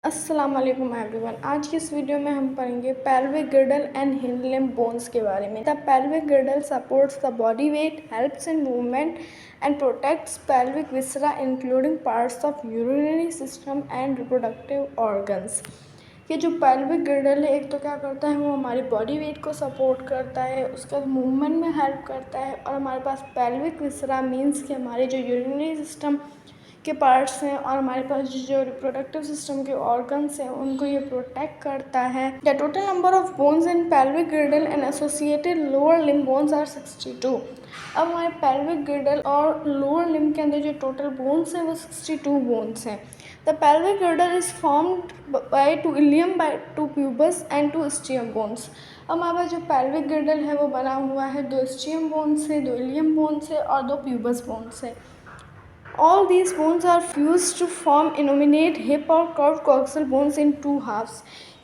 अस्सलाम वालेकुम एवरीवन। आज की इस वीडियो में हम पढ़ेंगे pelvic girdle and hind limb bones के बारे में। The pelvic गिर्डल supports the body weight, helps in movement and protects pelvic viscera including parts of urinary system and reproductive organs. ये जो पेल्विक गिर्डल है, एक तो क्या करता है, वो हमारी बॉडी वेट को सपोर्ट करता है, उसका मूवमेंट में हेल्प करता है, और हमारे पास पेल्विक विसरा मीन्स कि हमारे जो यूरिनरी सिस्टम के पार्ट्स हैं और हमारे पास जो रिप्रोडक्टिव सिस्टम के ऑर्गन्स हैं उनको ये प्रोटेक्ट करता है। The total number of bones in pelvic girdle and associated lower limb bones are 62। अब हमारे पेल्विक गिर्डल और लोअर लिम्ब के अंदर जो टोटल बोन्स हैं वो 62 बोन्स हैं। The pelvic girdle is formed by 2 ilium, by 2 pubis and 2 ischium bones. अब हमारे पास जो पेल्विक गिर्डल है वो बना हुआ है 2 स्टियम बोन से, 2 इलियम बोन से और 2 प्यूबस बोन से। All these bones are fused to form innominate hip और curved coxal bones in 2 halves।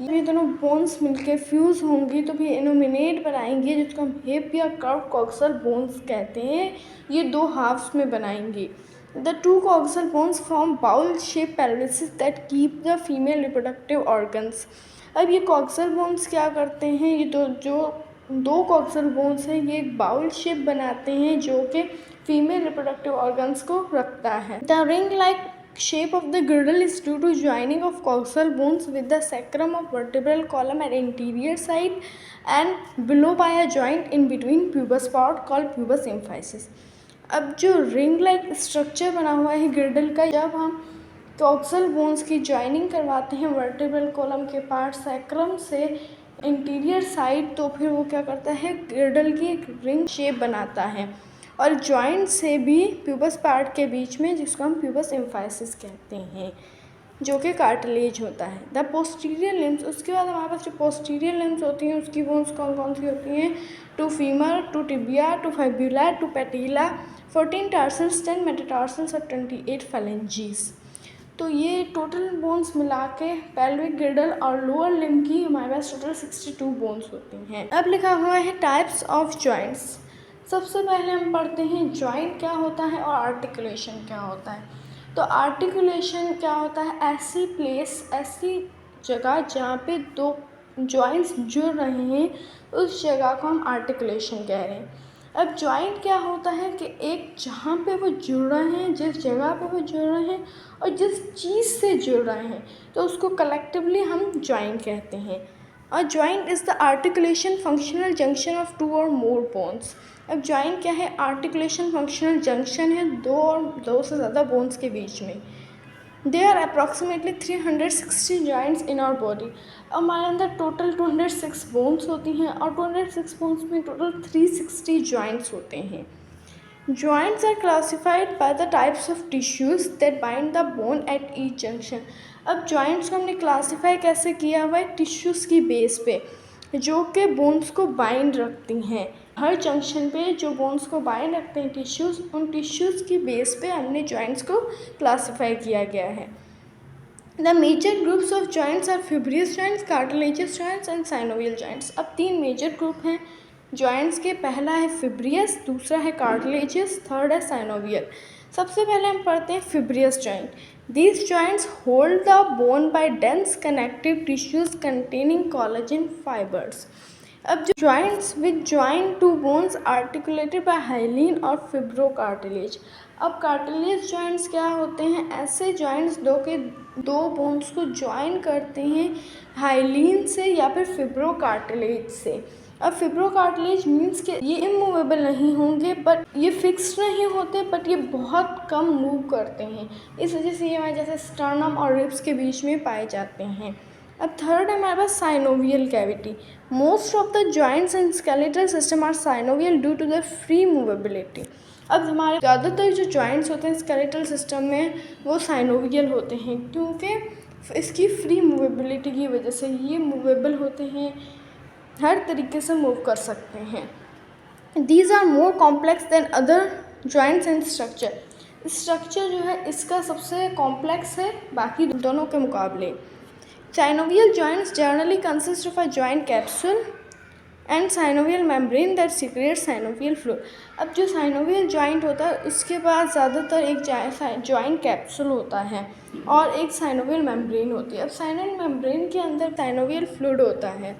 ये दोनों बोन्स मिलके फ्यूज होंगी तो भी इनोमिनेट बनाएंगे, जिसको हम हिप या कर्व कॉक्सल बोन्स कहते हैं। ये 2 हाफ्स में बनाएंगी। The 2 coxal bones form bowl-shaped pelvises that keep the female reproductive organs। अब ये कॉक्सल बोन्स क्या करते हैं, ये दो कॉक्सल बोन्स हैं, ये एक बाउल शेप बनाते हैं जो कि फीमेल रिप्रोडक्टिव ऑर्गन्स को रखता है। The ring like shape of the girdle is due to joining of coxal bones with the sacrum of vertebral column at anterior side and below by a joint in between pubis part called pubis emphysis। अब जो ring like structure बना हुआ है गिर्डल का, जब हम coxal bones की joining करवाते हैं वर्टेब्रल कॉलम के पार्ट सैक्रम से इंटीरियर साइड, तो फिर वो क्या करता है, गिर्डल की एक रिंग शेप बनाता है और जॉइंट से भी प्यूबस पार्ट के बीच में, जिसको हम प्यूबस एम्फाइसिस कहते हैं, जो कि कार्टिलेज होता है। द पोस्टीरियर लिम्स, उसके बाद हमारे पास जो पोस्टीरियर लिम्स होती हैं उसकी बोन्स कौन कौन सी होती हैं, 2 फीमर, 2 टिबिया, 2 फाइब्यूला, 2 पैटिला, 14 टार्सल्स, 10 मेटाटार्सल्स और 28 फेलेंजीज। तो ये टोटल बोन्स मिला के पेल्विक गिर्डल और लोअर लिम्ब की हमारे पास टोटल 62 बोन्स होती हैं। अब लिखा हुआ है टाइप्स ऑफ जॉइंट्स। सबसे पहले हम पढ़ते हैं जॉइंट क्या होता है और आर्टिकुलेशन क्या होता है। तो आर्टिकुलेशन क्या होता है, ऐसी प्लेस, ऐसी जगह जहाँ पे 2 जॉइंट्स जुड़ रहे हैं, उस जगह को हम आर्टिकुलेशन कह रहे हैं। अब जॉइंट क्या होता है कि एक जहाँ पे वो जुड़ रहे हैं, जिस जगह पे वो जुड़ रहे हैं और जिस चीज़ से जुड़ रहे हैं, तो उसको कलेक्टिवली हम जॉइंट कहते हैं। और joint is the articulation functional junction of 2 और मोर बोन्स। अब जॉइंट क्या है, आर्टिकुलेशन फंक्शनल जंक्शन है 2 और 2 से ज़्यादा बोन्स के बीच में। There are approximately 360 joints in our body। अब हमारे अंदर टोटल 206 बोन्स होती हैं और 206 बोन्स में टोटल 360 जॉइंट्स होते हैं। Joints are classified by the types of tissues that bind the bone at each junction। अब जॉइंट्स को हमने क्लासीफाई कैसे किया हुआ है, टिश्यूज़ की बेस पे, जो कि बोन्स को बाइंड रखती हैं। हर जंक्शन पे जो बोन्स को बाइंड रखते हैं टिश्यूज़, उन टिश्यूज़ की बेस पे हमने जॉइंट्स को क्लासीफाई किया गया है। The major groups of joints are fibrous joints, cartilaginous joints and synovial joints. अब 3 मेजर ग्रुप हैं जॉइंट्स के। पहला है फिब्रियस, दूसरा है कार्टिलेजियस, थर्ड है साइनोवियल। सबसे पहले हम पढ़ते हैं फिब्रियस joint. These joints hold the bone by dense connective tissues containing collagen fibers। अब जो joints with join two bones articulated by hyaline और fibrocartilage। अब कार्टिलेज जॉइंट्स क्या होते हैं, ऐसे जॉइंट्स दो बोन्स को ज्वाइन करते हैं हाइलीन से या फिर फिब्रोकार्टिलेज से। अब फिब्रोकार्टिलेज मीन्स कि ये इमूवेबल नहीं होंगे, बट ये फिक्स्ड नहीं होते, बट ये बहुत कम मूव करते हैं। इस वजह से ये हमारे जैसे स्टर्नम और रिब्स के बीच में पाए जाते हैं। अब थर्ड है हमारे पास synovial cavity. Most of the joints in skeletal system are synovial due to the free movability. अब हमारे ज़्यादातर जो जॉइंट्स होते हैं स्केलेटल सिस्टम में वो साइनोवियल होते हैं, क्योंकि इसकी फ्री मूवेबिलिटी की वजह से ये मूवेबल होते हैं, हर तरीके से मूव कर सकते हैं। These are more complex than other joints and structure. Structure जो है इसका सबसे कॉम्प्लेक्स है बाकी दोनों के मुकाबले। Synovial joints generally consist of a joint capsule and synovial membrane that secret synovial fluid. अब जो साइनोवियल जॉइंट होता है उसके पास ज़्यादातर एक जॉइंट कैप्सूल होता है और एक साइनोवियल मेम्ब्रेन होती है। अब साइनोवियल मेम्ब्रेन के अंदर साइनोवियल फ्लूइड होता है।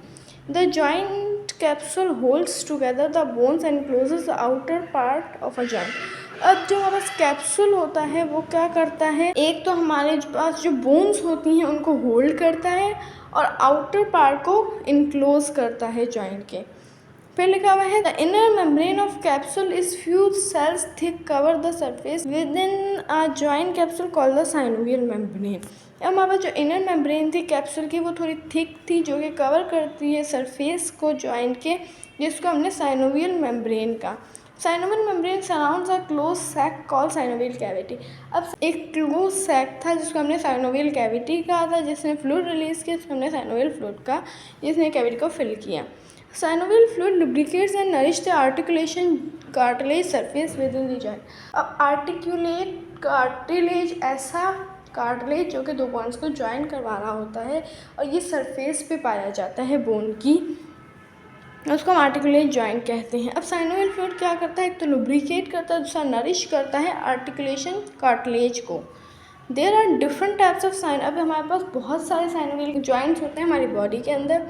The joint capsule holds together the bones and closes the outer part of a joint. अब जो हमारे पास कैप्सूल होता है वो क्या करता है, एक तो हमारे पास जो बोन्स होती हैं उनको होल्ड करता है और आउटर पार्ट को इनक्लोज करता है जॉइंट के। फिर लिखा हुआ है the inner membrane of capsule is few cells thick cover the surface within a joint capsule called the synovial membrane. अब हमारे पास जो इनर मेम्ब्रेन थी कैप्सूल की वो थोड़ी थिक थी जो कि कवर करती है सरफेस को जॉइंट के, जिसको हमने साइनोवियल मेम्ब्रेन का। Synovial membrane surrounds a close sac called synovial cavity. अब एक क्लोज सैक था जिसको हमने साइनोवियल कैविटी कहा था, जिसने फ्लूइड रिलीज किया, जिसको हमने साइनोवियल फ्लूइड का, जिसने कैविटी को फिल किया। Synovial fluid lubricates and nourish the articulation cartilage surface within the joint। अब आर्टिकुलेट कार्टिलेज ऐसा कार्टिलेज जो कि दो बोन्स को ज्वाइन करवा रहा होता है और ये सरफेस पे पाया जाता है बोन की, उसको हम आर्टिकुलेट जॉइंट कहते हैं। अब साइनोवियल फ्लूइड क्या करता है, एक तो लुब्रिकेट करता है, दूसरा नरिश करता है आर्टिकुलेशन कार्टिलेज को। There are different types of sign. अब हमारे पास बहुत सारे साइनोवियल जॉइंट्स होते हैं हमारी बॉडी के अंदर।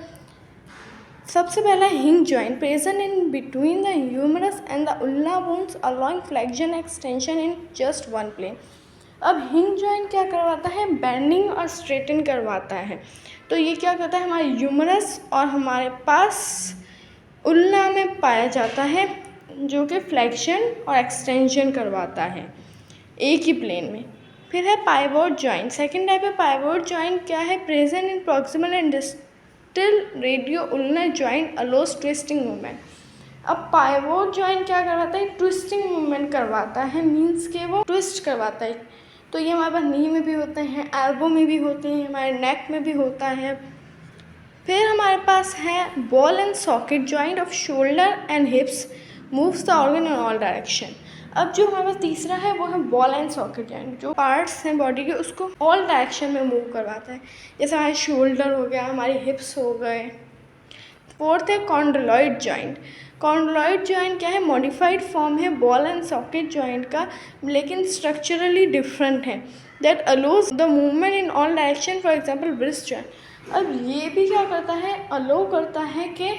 सबसे पहला hinge joint present in between the humerus and the ulna bones allowing flexion extension in just one plane. अब हिंग जॉइंट क्या करवाता है, बेंडिंग और स्ट्रेटन करवाता है। तो ये क्या करता है, हमारे ह्यूमरस और हमारे पास उल्ना में पाया जाता है, जो कि फ्लेक्शन और एक्सटेंशन करवाता है एक ही प्लेन में। फिर है पाइवोट जॉइंट। सेकेंड टाइप है पाइवोट जॉइंट। क्या है, present in proximal and distal radio ulnar joint allows twisting movement. अब पाइवोट जॉइंट क्या करवाता है, ट्विस्टिंग मूवमेंट करवाता है, मीन्स के वो ट्विस्ट करवाता है। तो ये हमारे पास नी में भी होते हैं, एल्बो में भी होते हैं, हमारे नेक में भी होता है। फिर हमारे पास है ball and socket joint off shoulder and हिप्स moves the organ in all direction. अब जो हमारे पास तीसरा है वो है बॉल एंड सॉकेट जॉइंट, जो पार्ट्स हैं बॉडी के उसको ऑल डायरेक्शन में मूव करवाता है, जैसे हमारे शोल्डर हो गया, हमारे हिप्स हो गए। फोर्थ है कॉन्ड्रोलॉइड जॉइंट। कॉन्ड्रोलॉइड जॉइंट क्या है, मॉडिफाइड फॉर्म है बॉल एंड सॉकेट जॉइंट का, लेकिन स्ट्रक्चरली डिफरेंट है। That allows the movement in all direction, for example breast joint. अब ये भी क्या करता है, अलो करता है कि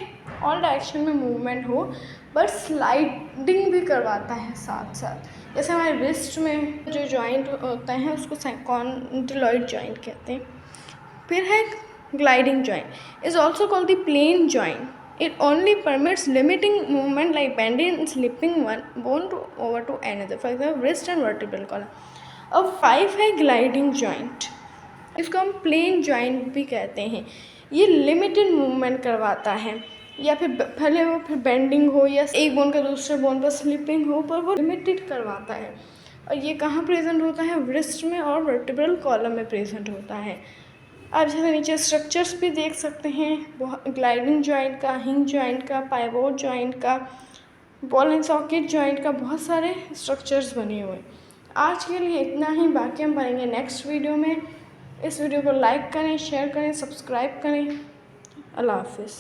ऑल डायरेक्शन में मूवमेंट हो, बट स्लाइडिंग भी करवाता है साथ साथ। जैसे हमारे रिस्ट में जो जॉइंट होता है उसको कॉन्ड्रोलॉइड जॉइंट कहते हैं। फिर है gliding joint is also called the plane joint. It only permits limiting movement like bending and slipping one bone to over to another, for example wrist and vertebral column. अब 5 है gliding joint. इसको हम plane joint भी कहते हैं। ये limited movement करवाता है, या फिर भले वो फिर बेंडिंग हो या एक बोन का दूसरे बोन पर स्लिपिंग हो, पर वो लिमिटेड करवाता है। और ये कहाँ प्रेजेंट होता है, रिस्ट में और वर्टिब्रल कॉलम में प्रेजेंट होता है। आप जैसे नीचे स्ट्रक्चर्स भी देख सकते हैं, ग्लाइडिंग जॉइंट का, हिंग जॉइंट का, पाइवोट जॉइंट का, बॉल एंड सॉकेट जॉइंट का, बहुत सारे स्ट्रक्चर्स बने हुए हैं। आज के लिए इतना ही, बाकी हम पढ़ेंगे नेक्स्ट वीडियो में। इस वीडियो को लाइक करें, शेयर करें, सब्सक्राइब करें। अल्लाह हाफिज़।